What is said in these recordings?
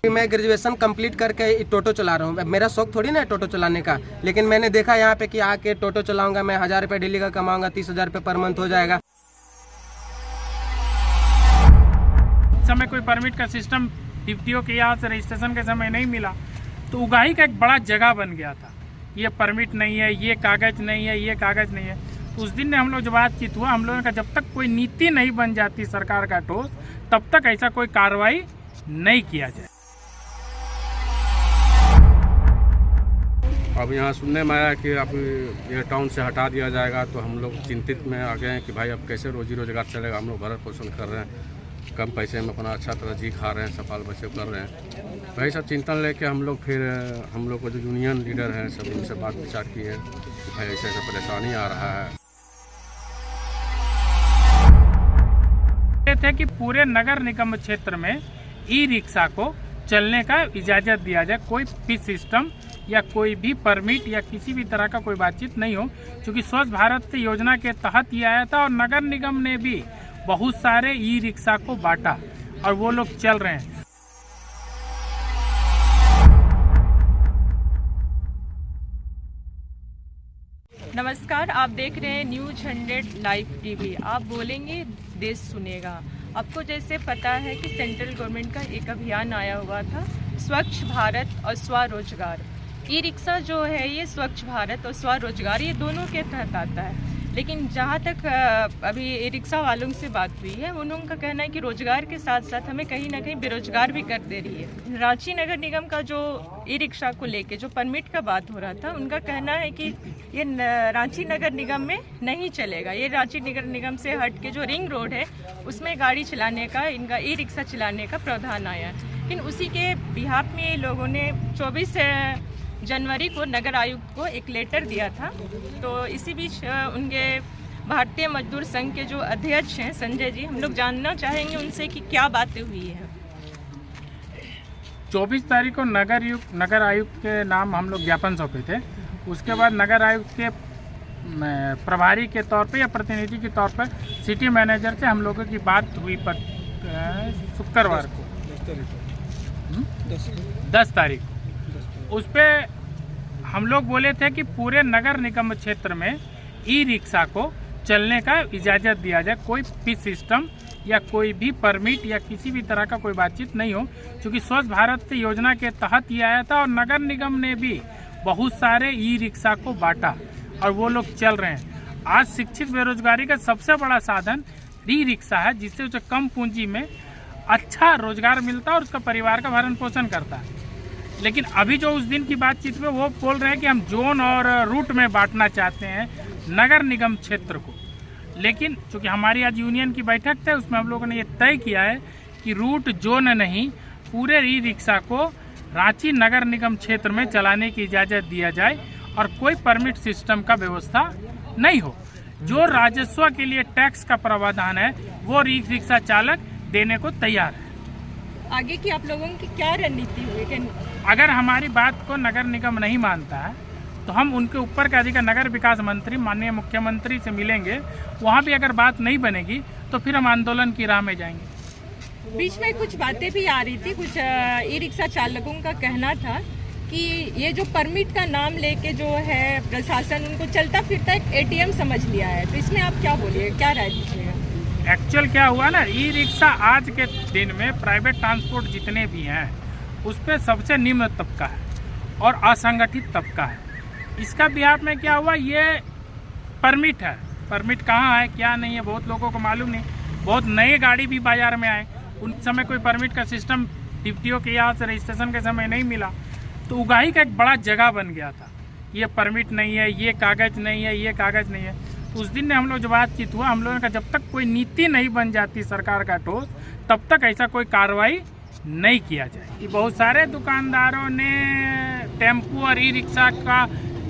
मैं graduation complete करके टोटो चला रहा हूँ। मेरा शौक थोड़ी ना है टोटो चलाने का, लेकिन मैंने देखा यहाँ पे कि आके टोटो चलाऊंगा मैं 1000 रुपये डेली का कमाऊंगा, 30,000 रुपये पर मंथ हो जाएगा। इस समय कोई परमिट का सिस्टम डीपीओ के यहाँ से रजिस्ट्रेशन के समय नहीं मिला, तो उगाही का एक बड़ा जगह बन गया था। ये परमिट नहीं है, ये कागज नहीं है, ये कागज नहीं है। तो उस दिन ने हम लोग जो बातचीत हुआ, हम लोगों का जब तक कोई नीति नहीं बन जाती सरकार का ठोस, तब तक ऐसा कोई कार्रवाई नहीं किया जाए। अब यहाँ सुनने में आया कि अब यहाँ टाउन से हटा दिया जाएगा, तो हम लोग चिंतित में आ गए हैं कि भाई अब कैसे रोजी रोजगार चलेगा। हम लोग भरण पोषण कर रहे हैं, कम पैसे में अपना अच्छा तरह जी खा रहे हैं, सफाल बच्चे कर रहे हैं। वही सब चिंतन लेके हम लोग फिर हम लोग को जो यूनियन लीडर हैं सब उनसे बात विचार किए हैं कि भाई ऐसे ऐसा परेशानी आ रहा है। थे कि पूरे नगर निगम क्षेत्र में ई रिक्शा को चलने का इजाज़त दिया जाए, कोई फीस सिस्टम या कोई भी परमिट या किसी भी तरह का कोई बातचीत नहीं हो, क्योंकि स्वच्छ भारत योजना के तहत ये आया था और नगर निगम ने भी बहुत सारे ई रिक्शा को बांटा और वो लोग चल रहे हैं। नमस्कार, आप देख रहे हैं न्यूज़ 100 लाइव टीवी। आप बोलेंगे देश सुनेगा। आपको जैसे पता है कि सेंट्रल गवर्नमेंट का एक अभियान आया हुआ था, स्वच्छ भारत और स्वरोजगार। ई रिक्शा जो है ये स्वच्छ भारत और स्वरोजगार ये दोनों के तहत आता है। लेकिन जहाँ तक अभी ई रिक्शा वालों से बात हुई है, उनका कहना है कि रोजगार के साथ साथ हमें कहीं ना कहीं बेरोजगार भी कर दे रही है। रांची नगर निगम का जो ई रिक्शा को लेके जो परमिट का बात हो रहा था, उनका कहना है कि ये रांची नगर निगम में नहीं चलेगा। ये रांची नगर निगम से हट के जो रिंग रोड है उसमें गाड़ी चलाने का, इनका ई रिक्शा चलाने का प्रावधान आया है। लेकिन उसी के बिहाफ में ये लोगों ने 24 जनवरी को नगर आयुक्त को एक लेटर दिया था। तो इसी बीच उनके भारतीय मजदूर संघ के जो अध्यक्ष हैं संजय जी, हम लोग जानना चाहेंगे उनसे कि क्या बातें हुई है। 24 तारीख को नगर आयुक्त के नाम हम लोग ज्ञापन सौंपे थे। उसके बाद नगर आयुक्त के प्रभारी के तौर पे या प्रतिनिधि के तौर पर सिटी मैनेजर से हम लोगों की बात हुई पर शुक्रवार को 10 तारीख को। उस पर हम लोग बोले थे कि पूरे नगर निगम क्षेत्र में ई रिक्शा को चलने का इजाज़त दिया जाए, कोई फीस सिस्टम या कोई भी परमिट या किसी भी तरह का कोई बातचीत नहीं हो, क्योंकि स्वच्छ भारत योजना के तहत ये आया था और नगर निगम ने भी बहुत सारे ई रिक्शा को बांटा और वो लोग चल रहे हैं। आज शिक्षित बेरोजगारी का सबसे बड़ा साधन ई रिक्शा है, जिससे उसे कम पूंजी में अच्छा रोजगार मिलता है और उसका परिवार का भरण पोषण करता है। लेकिन अभी जो उस दिन की बातचीत में वो बोल रहे हैं कि हम जोन और रूट में बांटना चाहते हैं नगर निगम क्षेत्र को। लेकिन चूँकि हमारी आज यूनियन की बैठक थी, उसमें हम लोगों ने ये तय किया है कि रूट जोन नहीं, पूरे ई रिक्शा को रांची नगर निगम क्षेत्र में चलाने की इजाज़त दिया जाए और कोई परमिट सिस्टम का व्यवस्था नहीं हो। जो राजस्व के लिए टैक्स का प्रावधान है वो ई रिक्शा चालक देने को तैयार है। आगे की आप लोगों की क्या रणनीति होगी? अगर हमारी बात को नगर निगम नहीं मानता है तो हम उनके ऊपर के अधिकार नगर विकास मंत्री माननीय मुख्यमंत्री से मिलेंगे। वहाँ भी अगर बात नहीं बनेगी तो फिर हम आंदोलन की राह में जाएंगे। बीच में कुछ बातें भी आ रही थी, कुछ ई रिक्शा चालकों का कहना था कि ये जो परमिट का नाम लेके जो है प्रशासन उनको चलता फिरता एक ATM समझ लिया है। तो इसमें आप क्या बोलिए, क्या राय दीजिएगा? एक्चुअल क्या हुआ ना, ई रिक्शा आज के दिन में प्राइवेट ट्रांसपोर्ट जितने भी हैं उस पर सबसे निम्न तबका है और असंगठित तबका है। इसका बिहार में क्या हुआ, ये परमिट है। परमिट कहाँ है क्या नहीं है बहुत लोगों को मालूम नहीं। बहुत नए गाड़ी भी बाजार में आए, उन समय कोई परमिट का सिस्टम डीपीओ के यहाँ से रजिस्ट्रेशन के समय नहीं मिला, तो उगाही का एक बड़ा जगह बन गया था। ये परमिट नहीं है, ये कागज नहीं है, ये कागज नहीं है। तो उस दिन ने हम लोग जो बातचीत हुआ, हम लोगों का जब तक कोई नीति नहीं बन जाती सरकार का ठोस, तब तक ऐसा कोई कार्रवाई नहीं किया जाए। बहुत सारे दुकानदारों ने टेम्पो और ई रिक्शा का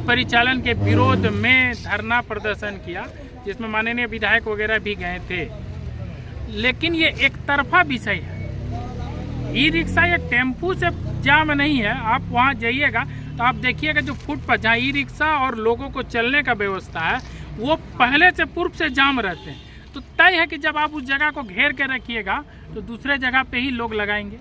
परिचालन के विरोध में धरना प्रदर्शन किया, जिसमें माननीय विधायक वगैरह भी गए थे। लेकिन ये एक तरफा विषय है। ई रिक्शा या टेम्पू से जाम नहीं है। आप वहाँ जाइएगा तो आप देखिएगा जो फुटपाथ जहाँ ई रिक्शा और लोगों को चलने का व्यवस्था है वो पहले से पूर्व से जाम रहते हैं। तो तय है कि जब आप उस जगह को घेर के रखिएगा तो दूसरे जगह पे ही लोग लगाएंगे।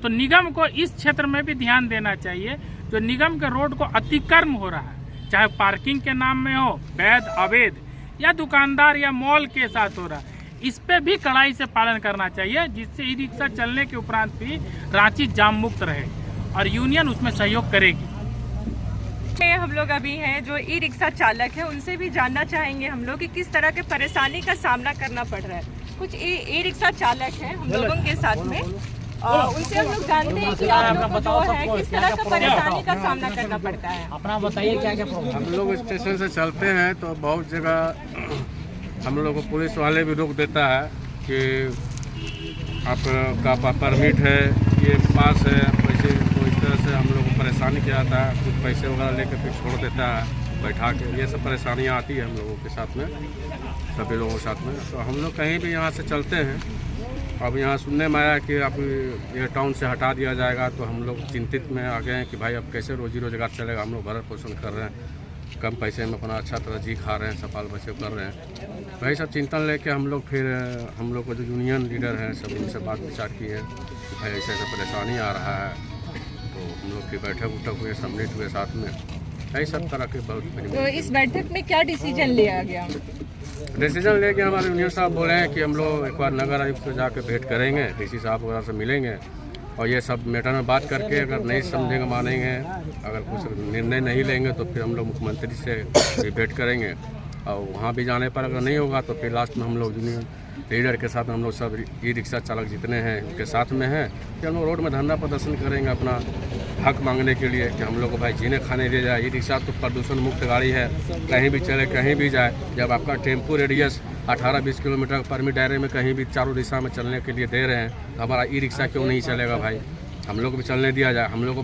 तो निगम को इस क्षेत्र में भी ध्यान देना चाहिए। जो निगम के रोड को अतिक्रम हो रहा है, चाहे पार्किंग के नाम में हो, वैध अवैध, या दुकानदार या मॉल के साथ हो रहा है, इस पे भी कड़ाई से पालन करना चाहिए, जिससे ई रिक्शा चलने के उपरांत भी रांची जाम मुक्त रहे और यूनियन उसमें सहयोग करेगी। हम लोग अभी हैं जो ई रिक्शा चालक है, उनसे भी जानना चाहेंगे हम लोग कि किस तरह के परेशानी का सामना करना पड़ रहा है। कुछ ई रिक्शा चालक हैं हम लोगों के साथ में, उनसे हम लोग जानते हैं कि आप लोग को जो है किस तरह का परेशानी का सामना करना पड़ता है। अपना बताइए क्या क्या प्रॉब्लम। हम लोग स्टेशन से चलते हैं तो बहुत जगह हम लोग को पुलिस वाले भी रोक देता है कि आपका परमिट है, ये पास है, पैसे, तो इस तरह से हम लोग को परेशानी किया जाता है। कुछ पैसे वगैरह लेकर फिर छोड़ देता है बैठा के। ये सब परेशानियाँ आती है हम लोगों के साथ में, सभी लोगों के साथ में। तो हम लोग कहीं भी यहाँ से चलते हैं, अब यहाँ सुनने में आया कि अब ये टाउन से हटा दिया जाएगा, तो हम लोग चिंतित में आ गए हैं कि भाई अब कैसे रोजी रोजगार चलेगा। हम लोग भरण पोषण कर रहे हैं, कम पैसे में अपना अच्छा तरह जी खा रहे हैं, सफाल बच्चे कर रहे हैं। वही सब चिंतन लेके हम लोग फिर हम लोग को जो यूनियन लीडर हैं सब इनसे बात विचार किए कि भाई ऐसे ऐसे परेशानी आ रहा है। तो हम लोग फिर बैठक उठक हुए, सबमिट हुए साथ में, यही सब तरह के बहुत। तो इस बैठक में क्या डिसीजन लिया गया? डिसीजन लेके हमारे यूनियन साहब बोले हैं कि हम लोग एक बार नगर आयुक्त से जाकर भेंट करेंगे, डीसी साहब वगैरह से मिलेंगे और ये सब मैटर में बात करके अगर नहीं समझेंगे, मानेंगे, अगर कुछ निर्णय नहीं लेंगे तो फिर हम लोग मुख्यमंत्री से भी भेंट करेंगे। और वहाँ भी जाने पर अगर नहीं होगा तो फिर लास्ट में हम लोग यूनियन लीडर के साथ हम लोग सब ई रिक्शा चालक जितने हैं उनके साथ में हैं कि हम लोग रोड में धरना प्रदर्शन करेंगे अपना हक मांगने के लिए कि हम लोग को भाई जीने खाने दिया जाए। ई रिक्शा तो प्रदूषण मुक्त गाड़ी है, कहीं भी चले कहीं भी जाए। जब आपका टेम्पो रेडियस 18-20 किलोमीटर परमिट दायरे में कहीं भी चारों दिशा में चलने के लिए दे रहे हैं, तो हमारा ई रिक्शा क्यों नहीं चलेगा भाई? हम लोग को भी चलने दिया जाए। हम लोग को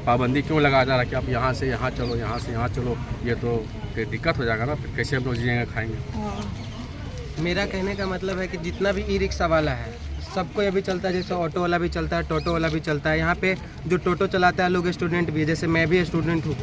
पाबंदी क्यों लगाया जा रहा है कि आप यहाँ से यहाँ चलो, यहाँ से यहाँ चलो? ये तो फिर दिक्कत हो जाएगा ना, फिर कैसे हम लोग जिएंगे खाएंगे। मेरा कहने का मतलब है कि जितना भी ई रिक्शा वाला है सबको ये भी चलता है, जैसे ऑटो वाला भी चलता है, टोटो वाला भी चलता है। यहाँ पे जो टोटो चलाता है लोग स्टूडेंट भी है, जैसे मैं भी स्टूडेंट हूँ।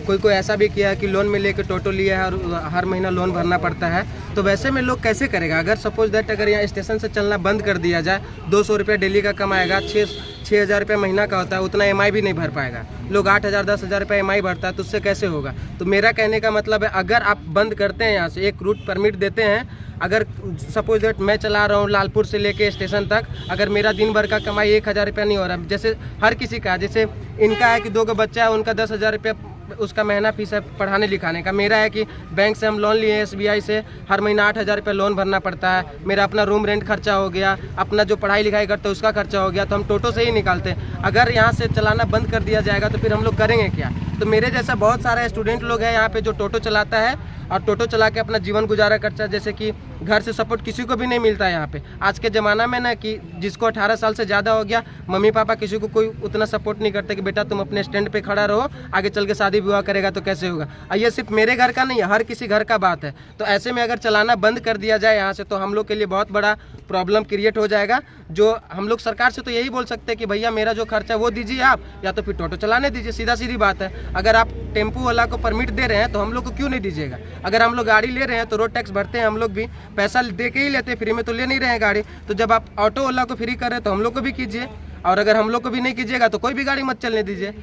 कोई ऐसा भी किया है कि लोन में लेके टोटो लिया है और हर महीना लोन भरना पड़ता है। तो वैसे में लोग कैसे करेगा? अगर सपोज दैट अगर यहाँ स्टेशन से चलना बंद कर दिया जाए, 200 रुपये डेली का कमाएगा, 6,000 रुपये महीना का होता है, उतना EMI भी नहीं भर पाएगा। लोग 8,000 10,000 रुपये EMI भरता है, तो उससे कैसे होगा? तो मेरा कहने का मतलब है अगर आप बंद करते हैं, यहाँ से एक रूट परमिट देते हैं, अगर सपोज दैट मैं चला रहा हूँ लालपुर से लेके स्टेशन तक, अगर मेरा दिन भर का कमाई 1,000 रुपया नहीं हो रहा, जैसे हर किसी का, जैसे इनका है कि 2 बच्चा है, उनका 10,000 रुपया उसका महीना फीस है पढ़ाने लिखाने का। मेरा है कि बैंक से हम लोन लिए हैं, SBI से, हर महीना 8,000 रुपये लोन भरना पड़ता है। मेरा अपना रूम रेंट खर्चा हो गया, अपना जो पढ़ाई लिखाई करते हैं उसका खर्चा हो गया, तो हम टोटो से ही निकालते हैं। अगर यहाँ से चलाना बंद कर दिया जाएगा तो फिर हम लोग करेंगे क्या? तो मेरे जैसा बहुत सारे स्टूडेंट लोग हैं यहाँ पे जो टोटो चलाता है और टोटो चला के अपना जीवन गुजारा करता है। जैसे कि घर से सपोर्ट किसी को भी नहीं मिलता है यहाँ पे। आज के ज़माना में ना कि जिसको 18 साल से ज़्यादा हो गया, मम्मी पापा किसी को कोई उतना सपोर्ट नहीं करते कि बेटा तुम अपने स्टैंड पे खड़ा रहो, आगे चल के शादी विवाह करेगा तो कैसे होगा। और ये सिर्फ मेरे घर का नहीं है, हर किसी घर का बात है। तो ऐसे में अगर चलाना बंद कर दिया जाए यहाँ से, तो हम लोग के लिए बहुत बड़ा प्रॉब्लम क्रिएट हो जाएगा। जो हम लोग सरकार से तो यही बोल सकते हैं कि भैया मेरा जो खर्चा है वो दीजिए आप, या तो फिर टोटो चलाने दीजिए, सीधा सीधी बात है। अगर आप टेम्पो वाला को परमिट दे रहे हैं तो हम लोग को क्यों नहीं दीजिएगा? अगर हम लोग गाड़ी ले रहे हैं तो रोड टैक्स भरते हैं, हम लोग भी पैसा दे के ही लेते हैं, फ्री में तो ले नहीं रहे हैं गाड़ी। तो जब आप ऑटो वाला को फ्री कर रहे हैं तो हम लोग को भी कीजिए, और अगर हम लोग को भी नहीं कीजिएगा तो कोई भी गाड़ी मत चलने दीजिए।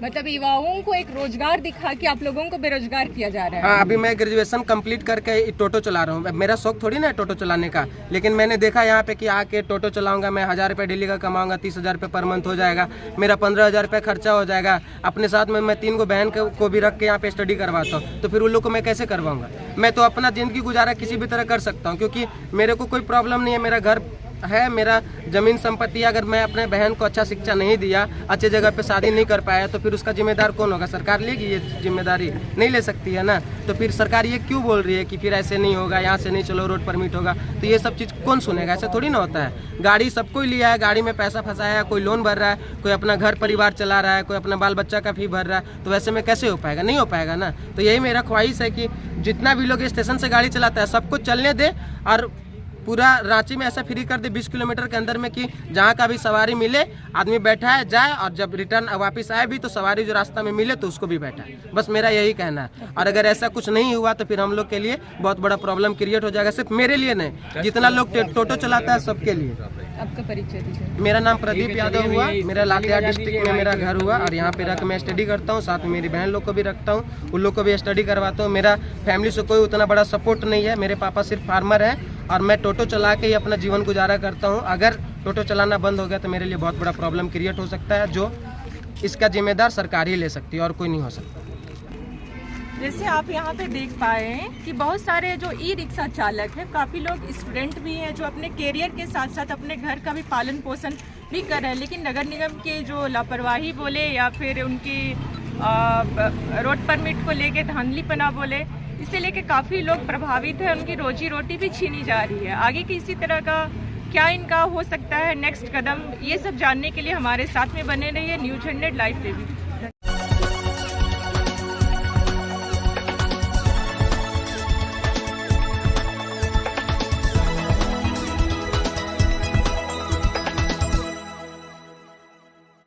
मतलब युवाओं को एक रोजगार दिखा के आप लोगों को बेरोजगार किया जा रहा है। हाँ, अभी मैं ग्रेजुएशन कंप्लीट करके टोटो चला रहा हूँ। मेरा शौक थोड़ी ना है टोटो चलाने का, लेकिन मैंने देखा यहाँ पे कि आके टोटो चलाऊंगा मैं, 1,000 रुपये डेली का कमाऊंगा, 30,000 रुपये पर मंथ हो जाएगा, मेरा 15,000 रुपये खर्चा हो जाएगा। अपने साथ में मैं 3 बहन को भी रख के यहाँ पे स्टडी करवाता हूँ, तो फिर उन लोग को मैं कैसे करवाऊंगा? मैं तो अपना ज़िंदगी गुजारा किसी भी तरह कर सकता हूँ, क्योंकि मेरे को कोई प्रॉब्लम नहीं है। मेरा घर है, मेरा ज़मीन संपत्ति। अगर मैं अपने बहन को अच्छा शिक्षा नहीं दिया, अच्छे जगह पे शादी नहीं कर पाया, तो फिर उसका जिम्मेदार कौन होगा? सरकार लेगी ये जिम्मेदारी? नहीं ले सकती है ना। तो फिर सरकार ये क्यों बोल रही है कि फिर ऐसे नहीं होगा, यहाँ से नहीं चलो, रोड परमिट होगा? तो ये सब चीज़ कौन सुनेगा? ऐसा थोड़ी ना होता है। गाड़ी सबको ही लिया है, गाड़ी में पैसा फंसाया है, कोई लोन भर रहा है, कोई अपना घर परिवार चला रहा है, कोई अपना बाल बच्चा का फी भर रहा है। तो वैसे में कैसे हो पाएगा? नहीं हो पाएगा ना। तो यही मेरा ख्वाहिश है कि जितना भी लोग स्टेशन से गाड़ी चलाता है सबको चलने दे, और पूरा रांची में ऐसा फ्री कर दे 20 किलोमीटर के अंदर में कि जहाँ का भी सवारी मिले आदमी बैठा है जाए, और जब रिटर्न वापस आए भी तो सवारी जो रास्ता में मिले तो उसको भी बैठाए। बस मेरा यही कहना है। और अगर ऐसा कुछ नहीं हुआ तो फिर हम लोग के लिए बहुत बड़ा प्रॉब्लम क्रिएट हो जाएगा। सिर्फ मेरे लिए नहीं, जितना लोग टोटो चलाता है सबके लिए। आपका परिचय दीजिए। मेरा नाम प्रदीप यादव हुआ, मेरा लातेहार डिस्ट्रिक्ट में मेरा घर हुआ, और यहाँ पे रख मैं स्टडी करता हूँ। साथ में मेरी बहन लोग को भी रखता हूँ, उन लोग को भी स्टडी करवाता हूँ। मेरा फैमिली से कोई उतना बड़ा सपोर्ट नहीं है। मेरे पापा सिर्फ फार्मर है और मैं टोटो चला के ही अपना जीवन गुजारा करता हूँ। अगर टोटो चलाना बंद हो गया तो मेरे लिए बहुत बड़ा प्रॉब्लम क्रिएट हो सकता है, जो इसका जिम्मेदार सरकार ही ले सकती है और कोई नहीं हो सकता। जैसे आप यहाँ पे देख पाए हैं कि बहुत सारे जो ई रिक्शा चालक हैं, काफ़ी लोग स्टूडेंट भी हैं जो अपने कैरियर के साथ साथ अपने घर का भी पालन पोषण भी कर रहे हैं, लेकिन नगर निगम के जो लापरवाही बोले या फिर उनकी रोड परमिट को लेके धांधलीपना बोले, इसे लेके काफ़ी लोग प्रभावित हैं। उनकी रोजी रोटी भी छीनी जा रही है। आगे की इसी तरह का क्या इनका हो सकता है नेक्स्ट कदम, ये सब जानने के लिए हमारे साथ में बने रहिए न्यूज़ 100 लाइव टीवी।